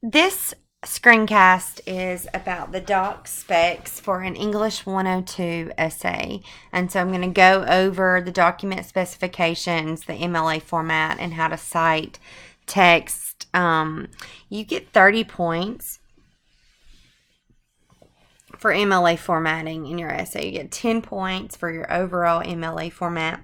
This screencast is about the doc specs for an English 102 essay. And so I'm going to go over the document specifications, the MLA format, and how to cite text. You get 30 points for MLA formatting in your essay. You get 10 points for your overall MLA format,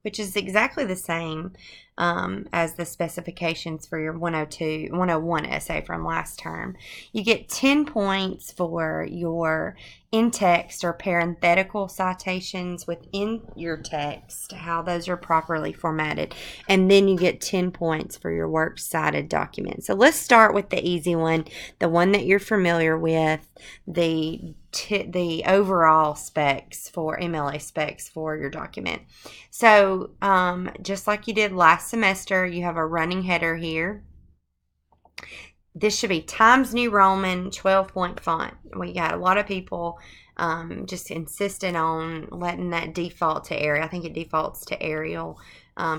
which is exactly the same as the specifications for your 101 essay from last term. You get 10 points for your in-text or parenthetical citations within your text, how those are properly formatted. And then you get 10 points for your works cited document. So let's start with the easy one, the one that you're familiar with, the overall specs for MLA specs for your document. So just like you did last semester, you have a running header here. This should be Times New Roman 12-point font. We got a lot of people just insisted on letting that default to Arial. I think it defaults to Arial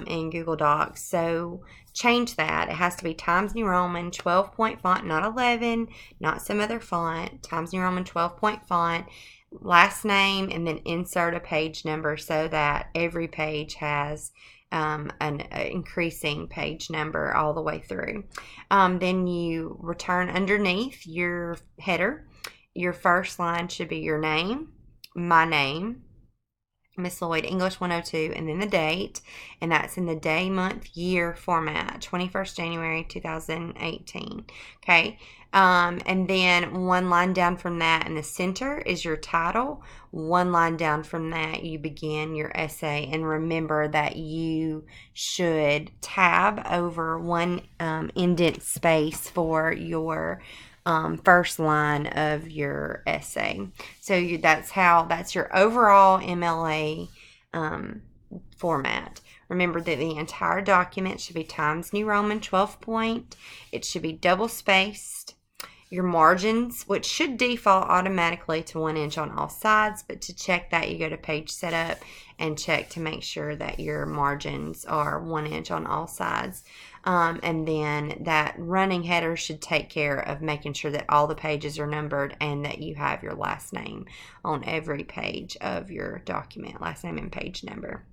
in Google Docs. So change that. It has to be Times New Roman 12-point font, not 11, not some other font. Times New Roman 12-point font, last name, and then insert a page number so that every page has an increasing page number all the way through. Then you return underneath your header. Your first line should be your name, my name, Miss Lloyd, English 102, and then the date, and that's in the day, month, year format, 21st January 2018. Okay, and then one line down from that in the center is your title. One line down from that, you begin your essay, and remember that you should tab over one indent space for your first line of your essay. So that's your overall MLA format. Remember that the entire document should be Times New Roman 12-point. It should be double spaced. Your margins, which should default automatically to 1 inch on all sides, but to check that, you go to page setup and check to make sure that your margins are 1 inch on all sides. And then that running header should take care of making sure that all the pages are numbered and that you have your last name on every page of your document, last name and page number.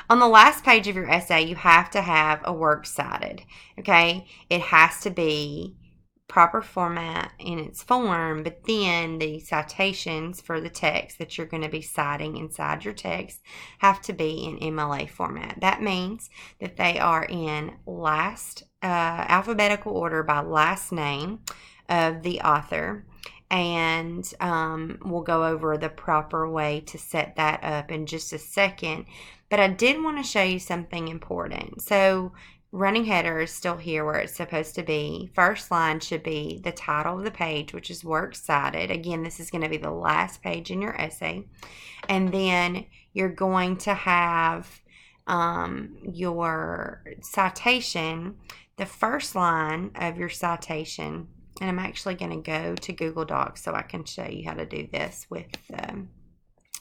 On the last page of your essay, you have to have a works cited, okay? It has to be proper format in its form, but then the citations for the text that you're going to be citing inside your text have to be in MLA format. That means that they are in alphabetical order by last name of the author, and we'll go over the proper way to set that up in just a second. But I did want to show you something important. So running header is still here where it's supposed to be. First line should be the title of the page, which is works cited. Again, this is going to be the last page in your essay. And then you're going to have your citation, the first line of your citation. And I'm actually going to go to Google Docs so I can show you how to do this with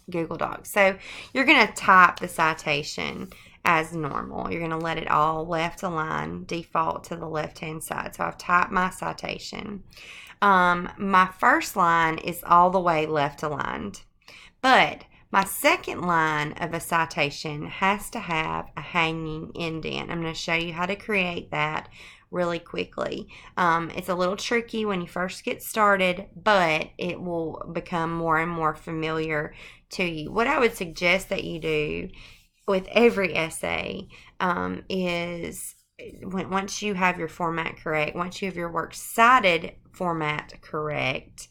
Google Docs. So you're going to type the citation as normal. You're going to let it all left align, default to the left-hand side. So I've typed my citation. My first line is all the way left aligned, but my second line of a citation has to have a hanging indent. I'm going to show you how to create that really quickly. It's a little tricky when you first get started, but it will become more and more familiar to you. What I would suggest that you do with every essay is once you have your format correct, once you have your works cited format correct,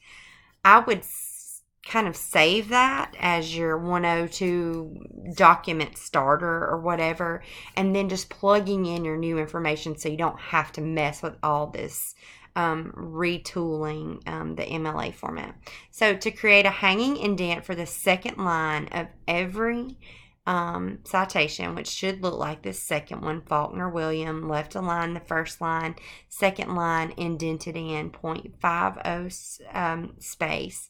I would kind of save that as your 102 document starter or whatever, and then just plugging in your new information so you don't have to mess with all this retooling the MLA format. So to create a hanging indent for the second line of every citation, which should look like this second one, Faulkner William, left align the first line, second line indented in .50 space.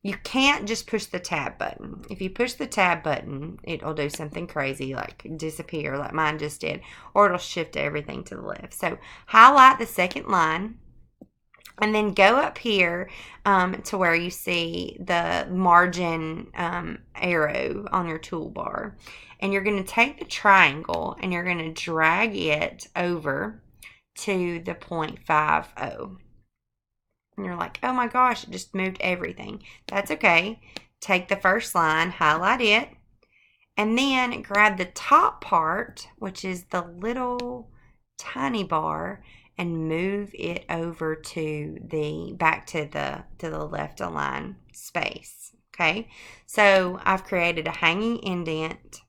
You can't just push the tab button. If you push the tab button, it'll do something crazy like disappear like mine just did, or it'll shift everything to the left. So highlight the second line and then go up here to where you see the margin arrow on your toolbar. And you're going to take the triangle and you're going to drag it over to the 0.50. And you're like, oh my gosh, it just moved everything. That's okay. Take the first line, highlight it, and then grab the top part, which is the little tiny bar, and move it over to the back to the left align space. Okay, so I've created a hanging indent.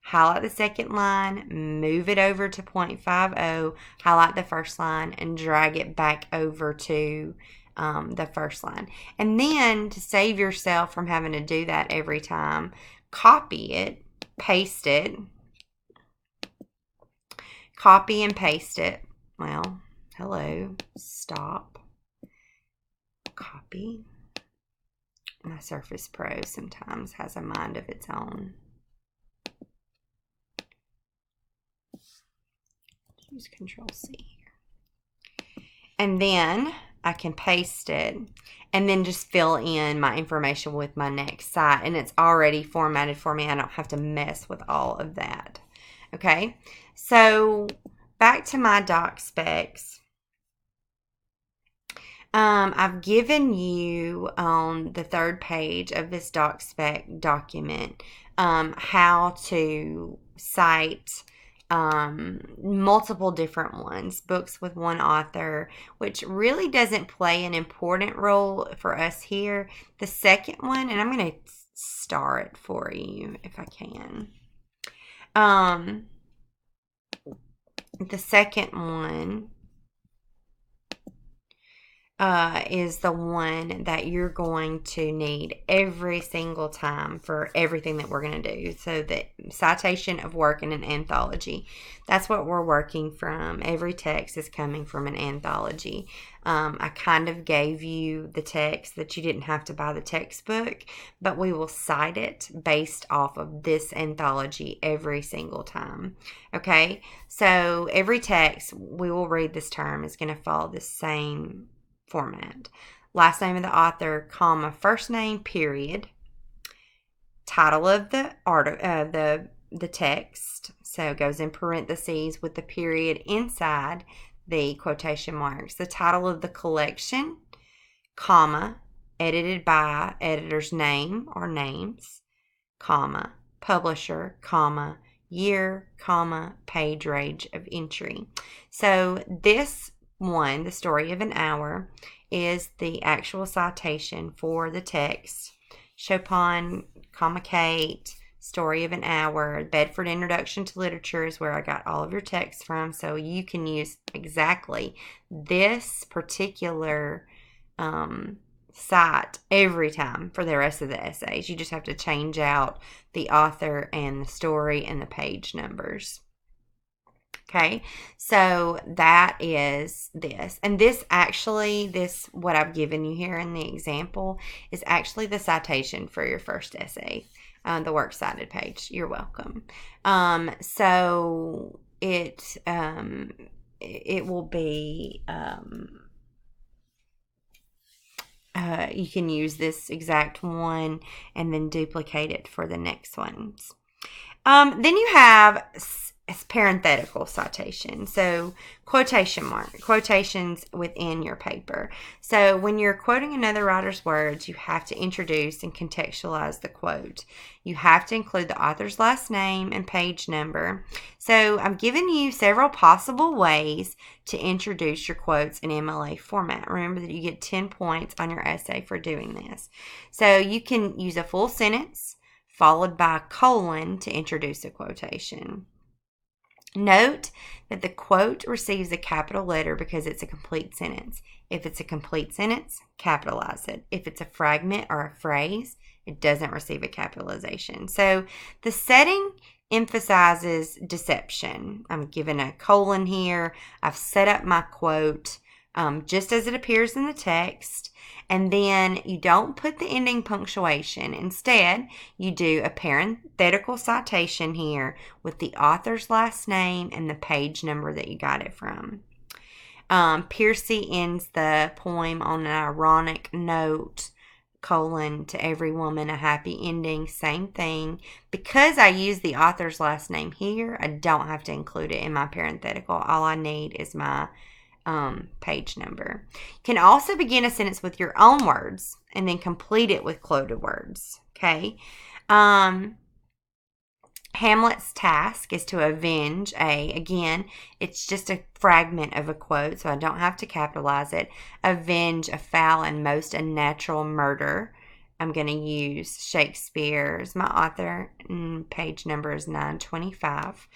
Highlight the second line, move it over to 0.50, highlight the first line, and drag it back over to the first line. And then to save yourself from having to do that every time, copy it, paste it, copy and paste it. Well, hello, stop, copy. My Surface Pro sometimes has a mind of its own. Use Control C here. And then I can paste it and then just fill in my information with my next site. And it's already formatted for me. I don't have to mess with all of that. Okay, so back to my doc specs. I've given you on the third page of this doc spec document how to cite multiple different ones, books with one author, which really doesn't play an important role for us here. The second one, and I'm going to star it for you if I can. The second one is the one that you're going to need every single time for everything that we're going to do. So the citation of work in an anthology, that's what we're working from. Every text is coming from an anthology. I kind of gave you the text that you didn't have to buy the textbook, but we will cite it based off of this anthology every single time. Okay, so every text we will read this term is going to follow the same format. Last name of the author, comma, first name, period. Title of the the text, so it goes in parentheses with the period inside the quotation marks. The title of the collection, comma, edited by editor's name or names, comma, publisher, comma, year, comma, page range of entry. So this one, The Story of an Hour, is the actual citation for the text. Chopin, comma, Kate, Story of an Hour, Bedford Introduction to Literature is where I got all of your texts from. So you can use exactly this particular cite every time for the rest of the essays. You just have to change out the author and the story and the page numbers. Okay, so that is this. And this actually, what I've given you here in the example is actually the citation for your first essay, the works cited page. You're welcome. So it will be, you can use this exact one and then duplicate it for the next ones. Then you have parenthetical citation, so quotations within your paper. So when you're quoting another writer's words, you have to introduce and contextualize the quote. You have to include the author's last name and page number. So I'm giving you several possible ways to introduce your quotes in MLA format. Remember that you get 10 points on your essay for doing this. So you can use a full sentence followed by a colon to introduce a quotation. Note that the quote receives a capital letter because it's a complete sentence. If it's a complete sentence, capitalize it. If it's a fragment or a phrase, it doesn't receive a capitalization. So the setting emphasizes deception. I'm given a colon here. I've set up my quote just as it appears in the text. And then you don't put the ending punctuation. Instead, you do a parenthetical citation here with the author's last name and the page number that you got it from. Piercy ends the poem on an ironic note, colon, to every woman a happy ending, same thing. Because I use the author's last name here, I don't have to include it in my parenthetical. All I need is my page number. You can also begin a sentence with your own words and then complete it with quoted words. Okay. Hamlet's task is to avenge again, it's just a fragment of a quote, so I don't have to capitalize it. Avenge a foul and most unnatural murder. I'm going to use Shakespeare's, my author, page number is 925.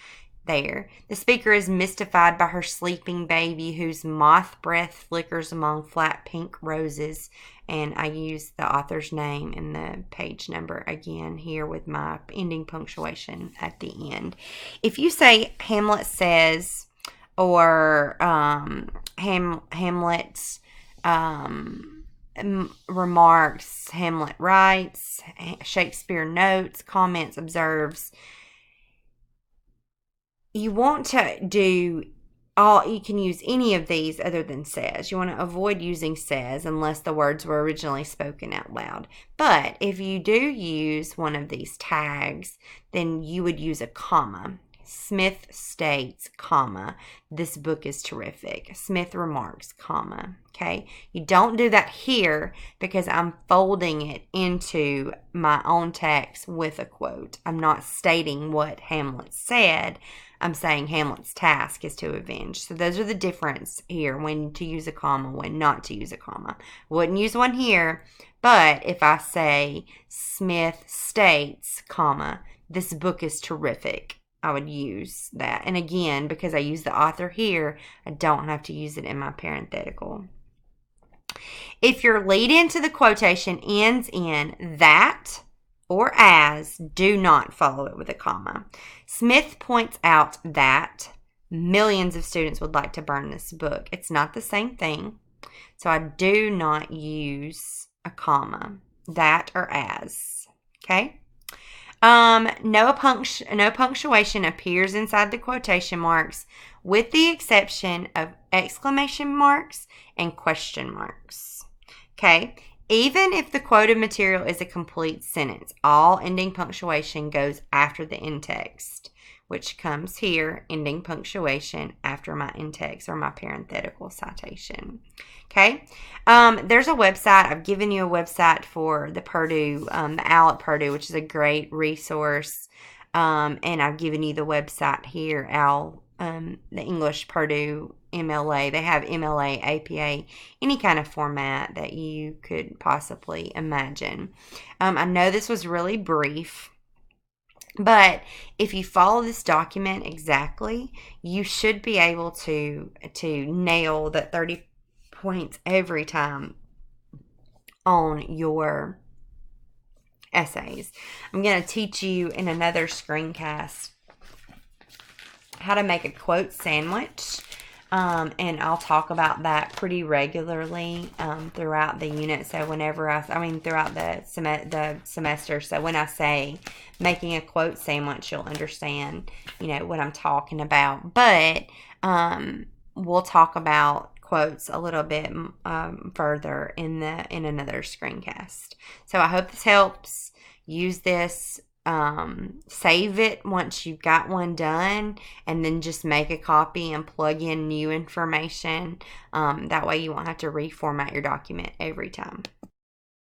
There. The speaker is mystified by her sleeping baby whose moth breath flickers among flat pink roses. And I use the author's name and the page number again here with my ending punctuation at the end. If you say Hamlet says or Hamlet's remarks, Hamlet writes, Shakespeare notes, comments, observes, you want to do you can use any of these other than says. You want to avoid using says unless the words were originally spoken out loud. But if you do use one of these tags, then you would use a comma. Smith states, comma, this book is terrific. Smith remarks, comma. Okay, you don't do that here because I'm folding it into my own text with a quote. I'm not stating what Hamlet said. I'm saying Hamlet's task is to avenge. So those are the difference here, when to use a comma, when not to use a comma. Wouldn't use one here, but if I say Smith states, comma, this book is terrific, I would use that. And again, because I use the author here, I don't have to use it in my parenthetical. If your lead into the quotation ends in that or as, do not follow it with a comma. Smith points out that millions of students would like to burn this book. It's not the same thing, so I do not use a comma. That or as. Okay? No punctuation appears inside the quotation marks with the exception of exclamation marks and question marks. Okay? Even if the quoted material is a complete sentence, all ending punctuation goes after the in text, which comes here, ending punctuation after my in text or my parenthetical citation. Okay, there's a website. I've given you a website for the Purdue, the Owl at Purdue, which is a great resource. And I've given you the website here, Owl, the English Purdue MLA. They have MLA, APA, any kind of format that you could possibly imagine. I know this was really brief, but if you follow this document exactly, you should be able to nail the 30 points every time on your essays. I'm going to teach you in another screencast how to make a quote sandwich. And I'll talk about that pretty regularly throughout the unit. So throughout the semester. So when I say making a quote sandwich, you'll understand, what I'm talking about. But we'll talk about quotes a little bit further in another screencast. So I hope this helps. Use this. Save it once you've got one done, and then just make a copy and plug in new information. That way you won't have to reformat your document every time.